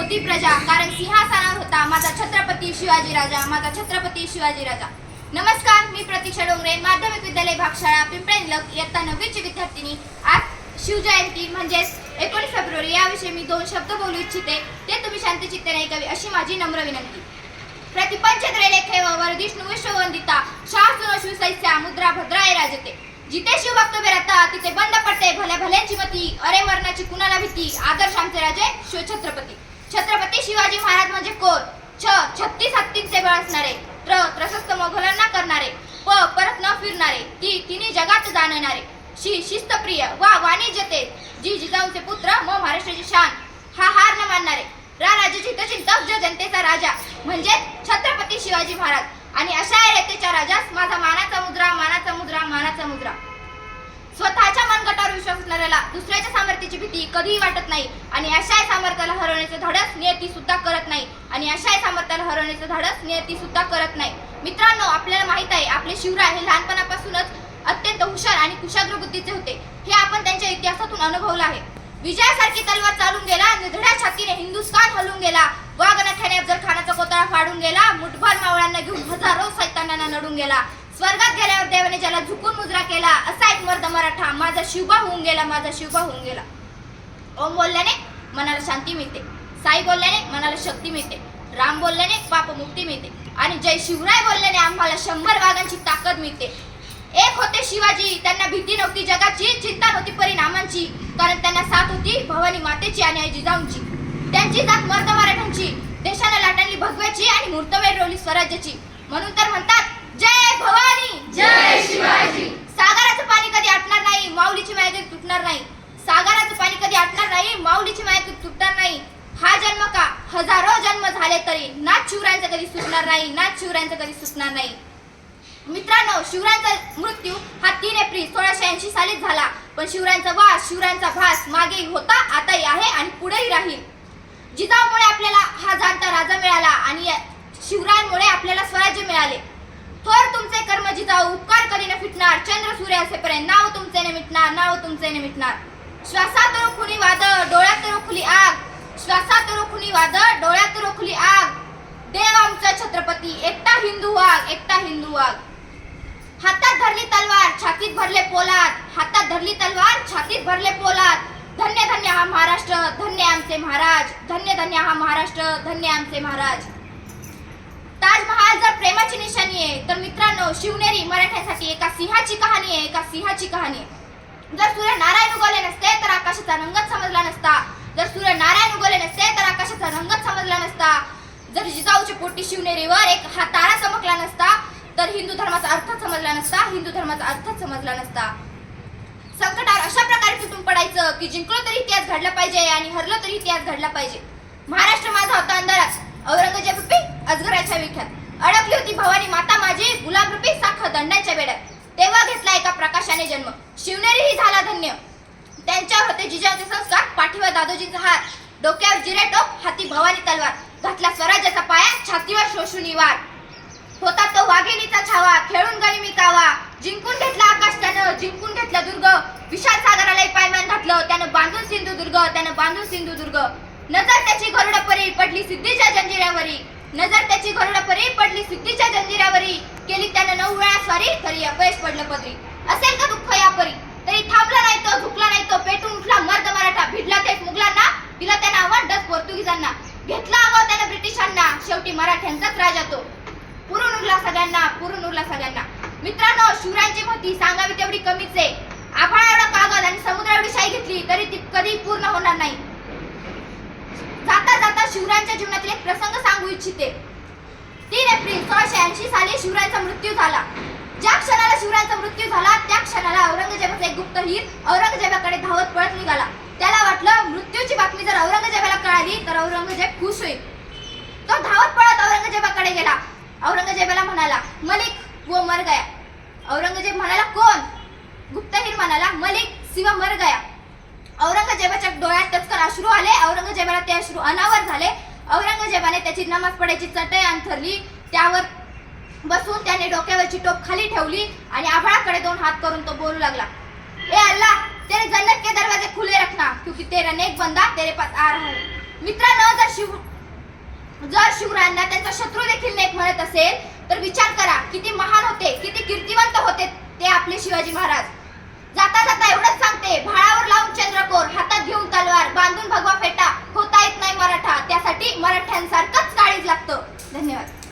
होती प्रजा, कारण सिंहासनावर होता माझा छत्रपती शिवाजी राजा, माझा छत्रपती शिवाजी राजा. नमस्कार, मी प्रतीक्षा डोंगरे, माध्यमिक विद्यालय भागशाळा पिंपळेनलग इयत्ता 9वीची विद्यार्थिनी. आज शिवजयंती म्हणजेच 19 फेब्रुवारी याविषयी मी 2 शब्द बोलू इच्छिते. ते तुम्ही शांतचित्तेने ऐकावे अशी माझी नम्र विनंती. प्रतिपंचद्रे लेखे व वर्धिष्णु विश्ववंदिता शास्त्र शिवसैस्या मुद्रा भद्राय राजते. जिथे शिवभक्त बेरता तिथे बंद पडते भल्या भल्यांची मती, अरे वर्णाची कुणाला भीती, आदर्श आमचे राजे शिवछत्रपती. छत्रपती शिवाजी महाराज म्हणजे कोण? 36 हत्तींचे बळ असणारे, त्रसस्त मोगलांना करणारे, परत न फिरणारे, तिन्ही जगात जाणणारे, शिस्तप्रिय वा वाणिज्यते, जिजाऊचे पुत्र व महाराष्ट्राची शान, हा हार न मानणारे, राजाची हितचिंतक जनतेचा राजा म्हणजे छत्रपती शिवाजी महाराज. आणि अशा रेतेच्या राजास माझा मानाचा मुद्रा, मानाचा मुद्रा, मानाचा मुद्रा. स्वतःच्या मनगटावर विश्वास असणाऱ्याला दुसऱ्याच्या सामर्थ्याची भीती कधीही वाटत नाही, आणि अशा सामर्थ्याला हरवण्याचे धाडस नियती सुद्धा करत नाही, आणि अशा सामर्थ्याला हरवण्याचे धाडस नियती सुद्धा करत नाही. मित्रांनो, आपल्याला माहित आहे आपले शिवराय हे लहानपणापासूनच अत्यंत हुशार आणि कुशाग्र बुद्धीचे होते. हे आपण त्यांच्या इतिहासातून अनुभवलं आहे. विजयासारखी तलवार चालून गेला, निधड्या छातीने हिंदुस्थान हलून गेला, वाघनख्याने अफजल खानाचा कोतळा फाडून गेला, मुठभर मावळ्यांना घेऊन हजारो सैतानांना लढून गेला, स्वर्गात गेल्यावर देवाने ज्याला झुकून मुजरा केला, असा एक मर्द मराठा माझा शिवबा होऊन गेला, माझा शिवबा होऊन गेला. ओम बोलल्याने मनाला शांती मिळते, साई बोलल्याने मनाला शक्ती मिळते, राम बोलल्याने पापमुक्ती मिळते, आणि जय शिवराय बोलल्याने आम्हाला 100 वाघांची ताकद मिळते. एक होते शिवाजी, त्यांना भीती नव्हती जगाची, चिंता नव्हती परिणामांची, कारण त्यांना साथ होती भवानी मातेची आणि आई जिजाऊंची. त्यांची जात मर्द मराठ्यांची, देशाला लाटांनी भगव्याची आणि मुहूर्तमेढ रोवली स्वराज्याची. म्हणून तर म्हणतात जय भवानी जय शिवाजी. सागराचं पाणी कधी आटणार नाही, माऊलीची माया कधी तुटणार नाही. सागराचं पाणी कधी आटणार नाही, माऊलीची माया कधी तुटणार नाही. हा जन्म का हजारो जन्म झाले तरी नाथ शिवरायांचा कधी सुटणार नाही, नाथ शिवरायांचा कधी सुटणार नाही. मित्रांनो, शिवरायांचा मृत्यू हा 3 एप्रिल 1680 सालीच झाला, पण शिवरायांचा वास, शिवरायांचा भास मागे होता, आताही आहे आणि पुढेही राहील. जिजाऊमुळे आपल्याला हा जाणता राजा मिळाला, आणि शिवरायांमुळे आपल्याला स्वराज्य मिळाले. थोर तुमचे कर्म जिजाऊ, उपकार कधी न फिटणार, चंद्र सूर्य असेपर्यंत नाव तुमचे न मिटणार, नाव तुमचे न मिटणार. श्वासात रोखुनी वादळ, डोळ्यात रोखली आग, श्वासात रोखुनी वादळ, डोळ्यात रोखली आग, देव आमचा छत्रपती, एकटा हिंदू वाघ, एकटा हिंदू वाघ. हातात धरली तलवार, छातीत भरले पोलाद, हातात धरली तलवार, छातीत भरले पोलाद. धन्य धन्य हा महाराष्ट्र, धन्य आमचे महाराज, धन्य धन्य हा महाराष्ट्र, धन्य आमचे महाराज. ताजमहाल जर प्रेमाची निशाणी आहे, तर मित्रांनो शिवनेरी मराठ्यांसाठी एका सिंहाची कहाणी आहे, एका सिंहाची कहाणी आहे. जर सूर्य नारायण उगवले नसते तर आकाशाचा रंगच समजला नसता, जर सूर्य नारायण उगवले नसते तर आकाशाचा रंगच समजला नसता, जर जिजाऊच्या पोटी शिवनेरीवर एक हा तारा चमकला नसता, तर हिंदू धर्माचा अर्थ समजला नसता, हिंदू धर्माचा अर्थ समजला नसता. संकटावर अशा प्रकारे तुटून पडायचं की जिंकलो तरी इतिहास घडला पाहिजे आणि हरलो तरी इतिहास घडला पाहिजे. महाराष्ट्र माझा होता अंधारात, औरंगजेब रूपी अजगराच्या विख्यात, अडकली होती भवानी माता माझी गुलाम रूपी साख दंडाच्या बेड्यात. तेव्हा घेतला एका प्रकाशाने जन्म, शिवनेरीही झाला धन्य. त्यांच्यावर होते जिजाऊचे संस्कार, पाठीवर दादोजींचा हार, डोक्यावर जिरे टोप, हाती भवानी तलवार, घातला स्वराज्याचा पाया, छातीवर शोषुनी वार. होता तो वाघिणीचा छावा, खेळून गनिमी कावा, जिंकून घेतला आकाश त्यानं, जिंकून घेतला दुर्ग, विशाल सागरालाही पायमान घातलं त्यानं, बांधून सिंधुदुर्ग, त्यानं बांधून सिंधुदुर्ग. नजर त्याची गरुडपरी पडली सिद्धीच्या जंजिऱ्यावरी, नजर त्याची गरुडपरी पडली सिद्धीच्या जंजिऱ्यावरी, केली त्यानं 9 वेळा स्वारी, तरी अपयश पडलं पदरी. असेल का दुःख या परी, तरी थांबला नाही तो, झुकला नाही तो, पेटून उठला मर्द मराठा, भिडला थेट मुघलांना, दिला त्यानं आव्हान डच पोर्तुगीजांना, घेतला आगाव त्यानं ब्रिटिशांना, शेवटी मराठ्यांचाच राजा तो, पुरून उरला सगळ्यांना, पुरून उरला सगळ्यांना. मित्रांनो, शिवरायांची महती सांगावी तेवढी कमीच आहे. आभाळा एवढा कागद आणि समुद्रा एवढी शाई घेतली तरी ती कधी पूर्ण होणार नाही. जाता जाता शिवरायांच्या जीवनातील एक प्रसंग सांगू इच्छिते. 3 एप्रिल 1680 साली शिवरायांचा मृत्यू झाला. ज्या क्षणाला शिवरायांचा मृत्यू झाला त्या क्षणाला औरंगजेबाचा एक गुप्तहीर औरंगजेबाकडे धावत पळत निघाला. त्याला वाटलं मृत्यूची बातमी जर औरंगजेबाला कळाली तर औरंगजेब खुश होईल. तो धावत पळत औरंगजेबाकडे गेला. औरंगजेबाला म्हणाला, मलिक वो मर गया. औरंगजेब म्हणाला, कोण? गुप्तहीर म्हणाला, मलिक शिव मर गया. औरंगजेबाच्या डोळ्यात टचकन अश्रू आले. औरंगजेबाला ते अश्रू अनावर झाले. औरंगजेबाने त्याची नमाज पडायची चटई अंथरली, त्यावर बसून त्याने डोक्यावरची टोप खाली ठेवली आणि आभाळाकडे 2 हात करून तो बोलू लागला, ए अल्लाह, तेरे जन्नत के दरवाजे खुले रखना, क्योंकि तेरा नेक बंदा तेरे पास आ रहा है. मित्रांनो, जर शिवरायांना त्यांचा शत्रू देखील नेक म्हणत असेल तर विचार करा किती महान होते, किती कीर्तिवंत होते ते आपले शिवाजी महाराज. जाता जाता एवढंच सांगते, भाळावर लावून चंद्रकोर, हातात घेऊन तलवार, बांधून भगवा फेटा, होता येत नाही मराठा, त्यासाठी मराठ्यांसारखंच काळीज लागतं. धन्यवाद.